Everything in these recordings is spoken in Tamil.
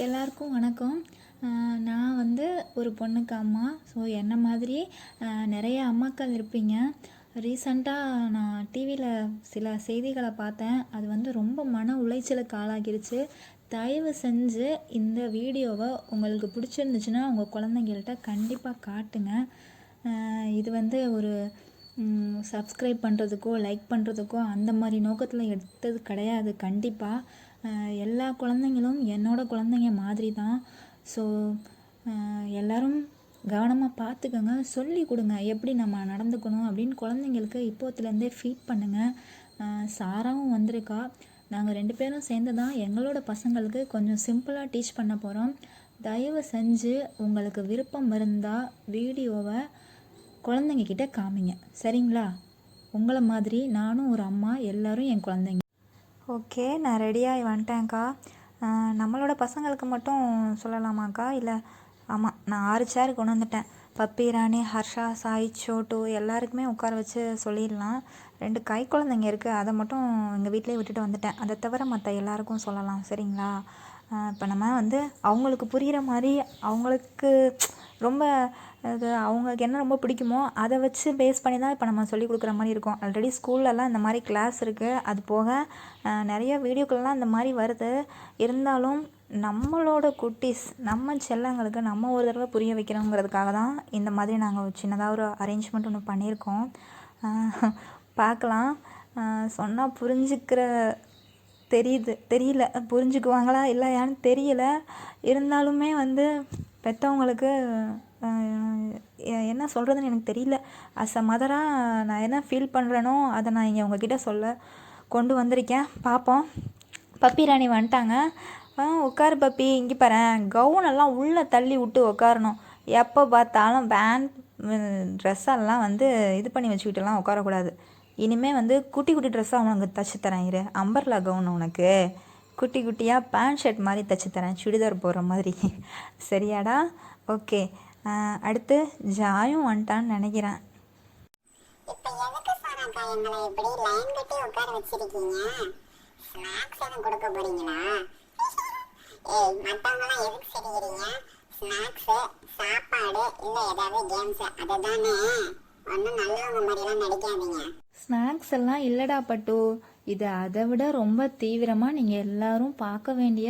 எல்லாருக்கும் வணக்கம். நான் வந்து ஒரு பொண்ணுக்கு அம்மா. ஸோ என்ன மாதிரி நிறைய அம்மாக்கள் இருப்பீங்க. ரீசண்டாக நான் டிவியில் சில செய்திகளை பார்த்தேன். அது வந்து ரொம்ப மன உளைச்சலுக்கு ஆளாகிருச்சு. தயவு செஞ்சு இந்த வீடியோவை உங்களுக்கு பிடிச்சிருந்துச்சுன்னா உங்கள் குழந்தைங்கள்ட்ட கண்டிப்பாக காட்டுங்க. இது வந்து ஒரு சப்ஸ்கிரைப் பண்ணுறதுக்கோ லைக் பண்ணுறதுக்கோ அந்த மாதிரி நோக்கத்தில் எடுத்தது கிடையாது. கண்டிப்பாக எல்லா குழந்தைங்களும் என்னோடய குழந்தைங்க மாதிரி தான். ஸோ எல்லோரும் கவனமாக பார்த்துக்கோங்க. சொல்லி கொடுங்க எப்படி நம்ம நடந்துக்கணும் அப்படின்னு குழந்தைங்களுக்கு இப்போத்துலேருந்தே ஃபீட் பண்ணுங்கள். சாராவும் வந்திருக்கா. நாங்கள் 2 பேரும் சேர்ந்து தான் எங்களோட பசங்களுக்கு கொஞ்சம் சிம்பிளாக டீச் பண்ண போகிறோம். தயவு செஞ்சு உங்களுக்கு விருப்பம் இருந்தால் வீடியோவை குழந்தைங்கக்கிட்ட காமிங்க, சரிங்களா? உங்களை மாதிரி நானும் ஒரு அம்மா, எல்லோரும் என் குழந்தைங்க. ஓகே, நான் ரெடியாகி வந்துட்டேன்க்கா. நம்மளோட பசங்களுக்கு மட்டும் சொல்லலாமாக்கா? இல்லை, ஆமாம், நான் 6 சேர் கொண்டு வந்துட்டேன். பப்பி, ராணி, ஹர்ஷா, சாய், சோட்டு எல்லாருக்குமே உட்கார வச்சு சொல்லிடலாம். 2 கை குழந்தைங்க இருக்குது, அதை மட்டும் எங்கள் வீட்டிலே விட்டுட்டு வந்துட்டேன். அதை தவிர மற்ற எல்லாருக்கும் சொல்லலாம், சரிங்களா? இப்போ நம்ம வந்து அவங்களுக்கு புரிகிற மாதிரி, அவங்களுக்கு ரொம்ப அது அவங்களுக்கு என்ன ரொம்ப பிடிக்குமோ அதை வச்சு பேஸ் பண்ணி தான் இப்போ நம்ம சொல்லிக் கொடுக்குற மாதிரி இருக்கும். ஆல்ரெடி ஸ்கூல்லலாம் இந்த மாதிரி கிளாஸ் இருக்குது. அது போக நிறைய வீடியோக்கள்லாம் இந்த மாதிரி வருது. இருந்தாலும் நம்மளோட குட்டீஸ், நம்ம செல்லங்களுக்கு நம்ம ஒரு தடவை புரிய வைக்கணுங்கிறதுக்காக தான் இந்த மாதிரி நாங்கள் சின்னதாக ஒரு அரேஞ்ச்மெண்ட் ஒன்று பண்ணியிருக்கோம். பார்க்கலாம். சொன்னால் புரிஞ்சுக்கிற தெரியல புரிஞ்சுக்குவாங்களா இல்லையான்னு தெரியல. இருந்தாலுமே வந்து பெற்றவங்களுக்கு என்ன சொல்கிறதுன்னு எனக்கு தெரியல. அஸ் அ மதராக நான் என்ன ஃபீல் பண்ணுறேனோ அதை நான் இங்கே உங்ககிட்ட சொல்ல கொண்டு வந்திருக்கேன். பார்ப்போம். பப்பி ராணி வந்துட்டாங்க. உட்காரு பப்பி, இங்கே பாரு. கவுனெல்லாம் உள்ளே தள்ளி விட்டு உட்காரணும். எப்போ பார்த்தாலும் ட்ரெஸ்ஸெல்லாம் வந்து இது பண்ணி வச்சுக்கிட்டுலாம் உட்காரக்கூடாது. இனிமேல் வந்து குட்டி குட்டி ட்ரெஸ்ஸாக உனக்கு தைச்சி தரேன். இரு, அம்பர்லா கவுன் உனக்கு குட்டி குட்டியாக பேண்ட் ஷர்ட் மாதிரி தைச்சி தரேன், சுடிதார் போடுற மாதிரி. சரியாடா? ஓகே. அடுத்து ஜாயும் வந்துட்டான்னு நினைக்கிறேன். இப்போ எதுக்கு சாராக்கா எங்களை இப்படி லைன் கட்டி உட்கார வச்சிருக்கீங்க? ஸ்நாக்ஸ் எதுவும் கொடுக்க போறீங்களா? ஏய், மற்றவங்களாம் எதுக்கு சிரிக்கிறீங்க? ஸ்நாக்ஸ், சாப்பாடு, இல்லை ஏதாவது கேம்ஸ், அதுதானே. ஒன்றும் நல்லவங்க மாதிரிலாம் நடிக்காதீங்க. ஸ்நாக்ஸ் எல்லாம் இல்லைடா பட்டு. இது அதை விட ரொம்ப தீவிரமாக நீங்கள் எல்லாரும் பார்க்க வேண்டிய,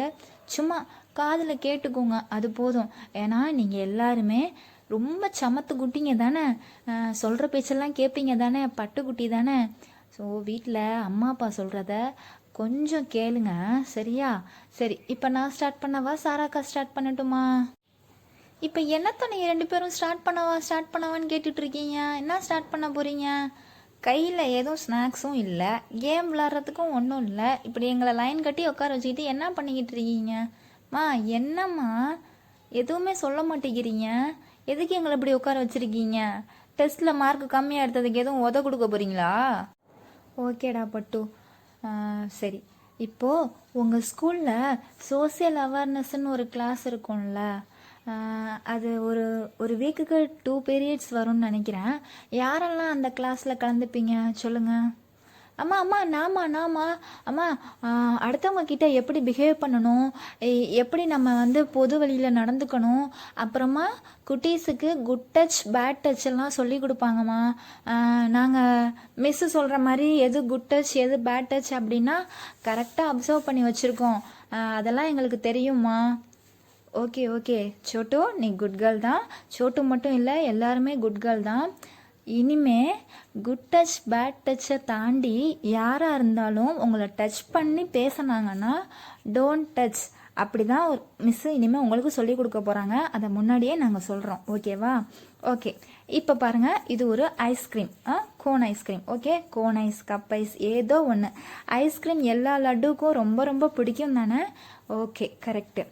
சும்மா காதில் கேட்டுக்கோங்க, அது போதும். ஏன்னா நீங்கள் எல்லாருமே ரொம்ப சமத்து குட்டிங்க தானே, சொல்கிற பேச்செல்லாம் கேட்பீங்க தானே, பட்டுக்குட்டி தானே. ஸோ வீட்டில் அம்மா அப்பா சொல்கிறத கொஞ்சம் கேளுங்க, சரியா? சரி, இப்போ நான் ஸ்டார்ட் பண்ணவா, சாராக்கா ஸ்டார்ட் பண்ணட்டுமா? இப்போ என்னத்த நீங்கள் 2 பேரும் ஸ்டார்ட் பண்ணவான்னு கேட்டுட்ருக்கீங்க. என்ன ஸ்டார்ட் பண்ண போகிறீங்க? கையில் எதுவும் ஸ்நாக்ஸும் இல்லை, கேம் விளாட்றதுக்கும் ஒன்றும் இல்லை. இப்படி எங்களை லைன் கட்டி உட்கார வச்சுக்கிட்டு என்ன பண்ணிக்கிட்டு இருக்கீங்கம்மா? என்னம்மா எதுவுமே சொல்ல மாட்டேங்கிறீங்க? எதுக்கு எங்களை இப்படி உட்கார வச்சுருக்கீங்க? டெஸ்ட்டில் மார்க் கம்மியாக எடுத்ததுக்கு எதுவும் உத கொடுக்க போகிறீங்களா? ஓகேடா பட்டு. சரி, இப்போது உங்கள் ஸ்கூலில் சோசியல் அவேர்னஸ்ன்னு ஒரு கிளாஸ் இருக்கும்ல, அது ஒரு வீக்குக்கு 2 periods வரும்னு நினைக்கிறேன். யாரெல்லாம் அந்த கிளாஸில் கலந்துப்பீங்க சொல்லுங்கள். அம்மா நாமா அம்மா, அடுத்தவங்க கிட்ட எப்படி பிஹேவ் பண்ணணும், எப்படி நம்ம வந்து பொது வழியில் நடந்துக்கணும், அப்புறமா குட்டீஸுக்கு குட் டச் பேட் டச் எல்லாம் சொல்லி கொடுப்பாங்கம்மா. நாங்கள் மிஸ்ஸு சொல்கிற மாதிரி எது குட் டச் எது பேட் டச் அப்படின்னா கரெக்டாக அப்சர்வ் பண்ணி வச்சுருக்கோம். அதெல்லாம் எங்களுக்கு தெரியுமா? ஓகே சோட்டு, நீ குட் கேர்ள் தான். சோட்டு மட்டும் இல்லை, எல்லாருமே குட் கேர்ள் தான். இனிமே குட் டச் பேட் டச்சை தாண்டி யாராக இருந்தாலும் உங்களை டச் பண்ணி பேசினாங்கன்னா டோன்ட் டச், அப்படி தான் ஒரு மிஸ்ஸு இனிமேல் உங்களுக்கு சொல்லி கொடுக்க போகிறாங்க. அதை முன்னாடியே நாங்கள் சொல்கிறோம், ஓகேவா? ஓகே, இப்போ பாருங்கள், இது ஒரு ice cream, cone ice cream. Okay, cone ice, cup ice, ஏதோ ஒன்று. ஐஸ்கிரீம் எல்லா லட்டுக்கும் ரொம்ப ரொம்ப பிடிக்கும் தானே? Okay, correct.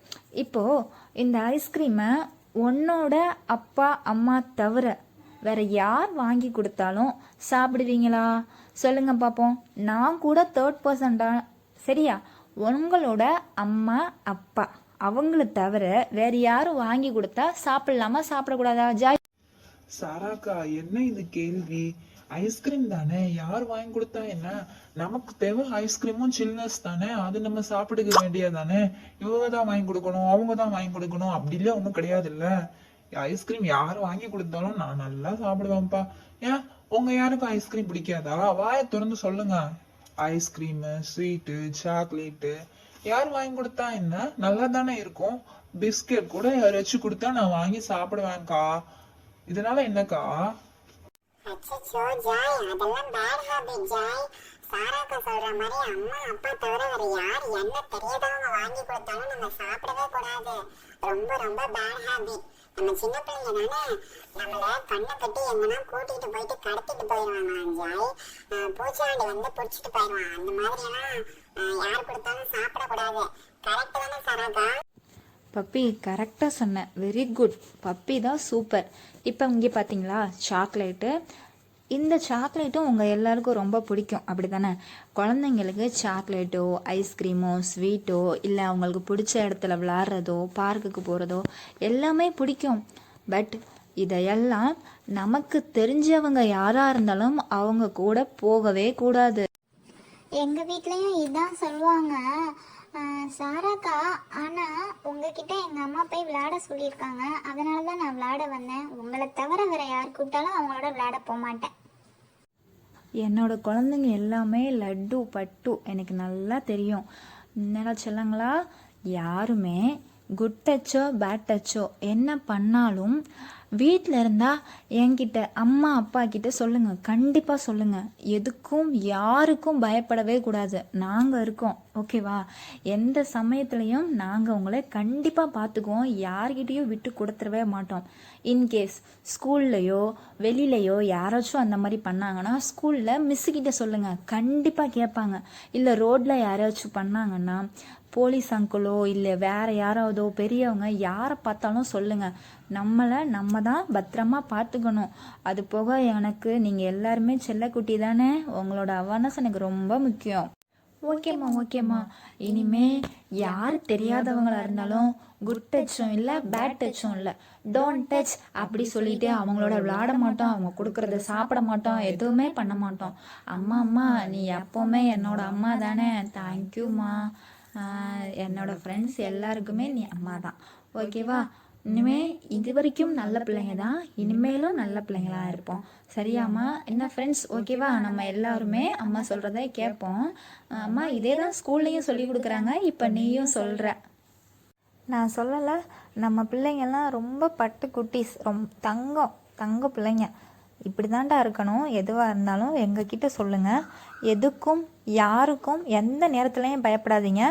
இப்போது இந்த ஐஸ்கிரீமை உன்னோட அப்பா அம்மா தவிர வேறு யார் வாங்கி கொடுத்தாலும் சாப்பிடுவீங்களா? சொல்லுங்கள் பார்ப்போம். நான் கூட 3rd person தான், சரியா? உங்களோட அம்மா அப்பா அவங்கள தவிர வேறு யாரும் வாங்கி கொடுத்தா சாப்பிடலாமா சாப்பிடக்கூடாதா? ஜாய் சாராக்கா, என்ன இது கேள்வி? ஐஸ்கிரீம் தானே, யார் வாங்கி கொடுத்தா என்ன? நமக்கு தேவை ஐஸ்கிரீமும் சில்னஸ் தானே, அது நம்ம சாப்பிடுக்க வேண்டியதானே. இவங்க தான் வாங்கி கொடுக்கணும், அவங்க தான் வாங்கி கொடுக்கணும் அப்படிலாம் ஒன்றும் கிடையாது இல்ல. ஐஸ்கிரீம் யார் வாங்கி கொடுத்தாலும் நான் நல்லா சாப்பிடுவேன்ப்பா. ஏன் உங்க யாருக்கும் ஐஸ்கிரீம் பிடிக்காதா? வாயை திறந்து சொல்லுங்க. ஐஸ்கிரீம், ஸ்வீட்டு, சாக்லேட்டு யார் வாங்கி கொடுத்தா என்ன, நல்லா தானே இருக்கும். பிஸ்கெட் கூட யாராச்சும் கொடுத்தா நான் வாங்கி சாப்பிடுவேன்க்கா. இதனால என்னக்கா? அச்சச்சோ ஜாய், அதெல்லாம் பேட் ஹாபிட் ஜாய். சாராக்கா சொல்ற மாதிரி அம்மா அப்பா தவிர வேற யார் என்ன தெரியாதவங்க வாங்கி கொடுத்தாலும் நம்ம சாப்பிடவே கூடாது. ரொம்ப ரொம்ப பேட் ஹாபிட். நம்ம சின்ன பிள்ளைங்க தானே, நம்மள கண்ணை கட்டி எங்கன்னா கூட்டிட்டு போயிட்டு கடத்திட்டு போயிடுவாங்களாம் ஜாய். பூச்சாண்டி வந்து பிடிச்சிட்டு போயிடுவான். அந்த மாதிரி எல்லாம் யார் கொடுத்தாலும் சாப்பிடக்கூடாது. கரெக்ட் தானே சாராக்கா? பப்பி கரெக்டாக சொன்னேன், வெரி குட். பப்பி தான் சூப்பர். இப்போ இங்கே பார்த்தீங்களா சாக்லேட்டு, இந்த சாக்லேட்டும் உங்கள் எல்லாருக்கும் ரொம்ப பிடிக்கும் அப்படி தானே? குழந்தைங்களுக்கு சாக்லேட்டோ ஐஸ்கிரீமோ ஸ்வீட்டோ இல்லை அவங்களுக்கு பிடிச்ச இடத்துல விளாட்றதோ பார்க்குக்கு போகிறதோ எல்லாமே பிடிக்கும். பட் இதையெல்லாம் நமக்கு தெரிஞ்சவங்க யாராக இருந்தாலும் அவங்க கூட போகவே கூடாது. எங்கள் வீட்லேயும் இதான் சொல்லுவாங்க சாராக்கா. ஆனால் உங்ககிட்ட எங்கள் அம்மா போய் விளையாட சொல்லியிருக்காங்க, அதனால தான் நான் விளையாட வந்தேன். உங்களை தவிர வேறு யார் கூப்பிட்டாலும் அவங்களோட விளையாட போக மாட்டேன். என்னோட குழந்தைங்க எல்லாமே லட்டு பட்டு எனக்கு நல்லா தெரியும். என்னடா செல்லங்களா, யாருமே குட் டச்சோ பேட் டச்சோ என்ன பண்ணாலும் வீட்டில் இருந்தால் என்கிட்ட அம்மா அப்பா கிட்ட சொல்லுங்கள், கண்டிப்பாக சொல்லுங்கள். எதுக்கும் யாருக்கும் பயப்படவே கூடாது, நாங்கள் இருக்கோம் ஓகேவா? எந்த சமயத்துலையும் நாங்கள் உங்களை கண்டிப்பாக பார்த்துக்குவோம், யார்கிட்டையும் விட்டு கொடுத்துடவே மாட்டோம். இன்கேஸ் ஸ்கூல்லையோ வெளியிலையோ யாராச்சும் அந்த மாதிரி பண்ணாங்கன்னா ஸ்கூலில் மிஸ்ஸுக்கிட்ட சொல்லுங்கள், கண்டிப்பாக கேட்பாங்க. இல்லை ரோட்டில் யாராச்சும் பண்ணாங்கன்னா போலீஸ் அங்கிளோ இல்லை வேற யாராவதோ பெரியவங்க யாரை பார்த்தாலும் சொல்லுங்க. நம்மளை நம்ம தான் பத்திரமா பார்த்துக்கணும். அது போக எனக்கு நீங்கள் எல்லாருமே செல்லக்குட்டி தானே, உங்களோட அவேர்னஸ் எனக்கு ரொம்ப முக்கியம். ஓகேம்மா ஓகேம்மா, இனிமே யார் தெரியாதவங்களா இருந்தாலும் குட் டச்சும் இல்லை பேட் டச்சும் இல்லை, டோன்ட் டச் அப்படி சொல்லிட்டு அவங்களோட விளையாட மாட்டோம், அவங்க கொடுக்கறத சாப்பிட மாட்டோம், எதுவுமே பண்ண மாட்டோம். அம்மா அம்மா நீ எப்போவுமே என்னோட அம்மா தானே, தேங்க்யூம்மா. என்னோட ஃப்ரெண்ட்ஸ் எல்லாருக்குமே நீ அம்மா தான் ஓகேவா? இனிமே இது வரைக்கும் நல்ல பிள்ளைங்க தான், இனிமேலும் நல்ல பிள்ளைங்களா இருப்போம் சரியாம்மா? என்ன ஃப்ரெண்ட்ஸ் ஓகேவா? நம்ம எல்லாருமே அம்மா சொல்கிறத கேட்போம். அம்மா இதே தான் ஸ்கூல்லையும் சொல்லி கொடுக்குறாங்க, இப்போ நீயும் சொல்கிற. நான் சொல்லலை, நம்ம பிள்ளைங்கள்லாம் ரொம்ப பட்டு குட்டீஸ், தங்க பிள்ளைங்க. இப்படி தாண்டா இருக்கணும். எதுவாக இருந்தாலும் எங்ககிட்ட சொல்லுங்கள். எதுக்கும் யாருக்கும் எந்த நேரத்துலையும் பயப்படாதீங்க,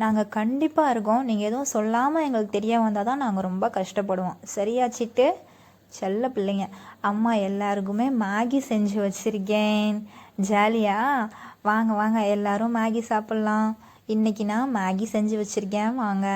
நாங்கள் கண்டிப்பாக இருக்கோம். நீங்கள் எதுவும் சொல்லாமல் எங்களுக்கு தெரிய வந்தால் தான் நாங்கள் ரொம்ப கஷ்டப்படுவோம் சரியாச்சிட்டு? செல்ல பிள்ளைங்க. அம்மா எல்லாருக்குமே மேகி செஞ்சு வச்சுருக்கேன், ஜாலியா வாங்க வாங்க எல்லாரும் மேகி சாப்பிட்லாம். இன்றைக்கி நான் மேகி செஞ்சு வச்சுருக்கேன், வாங்க.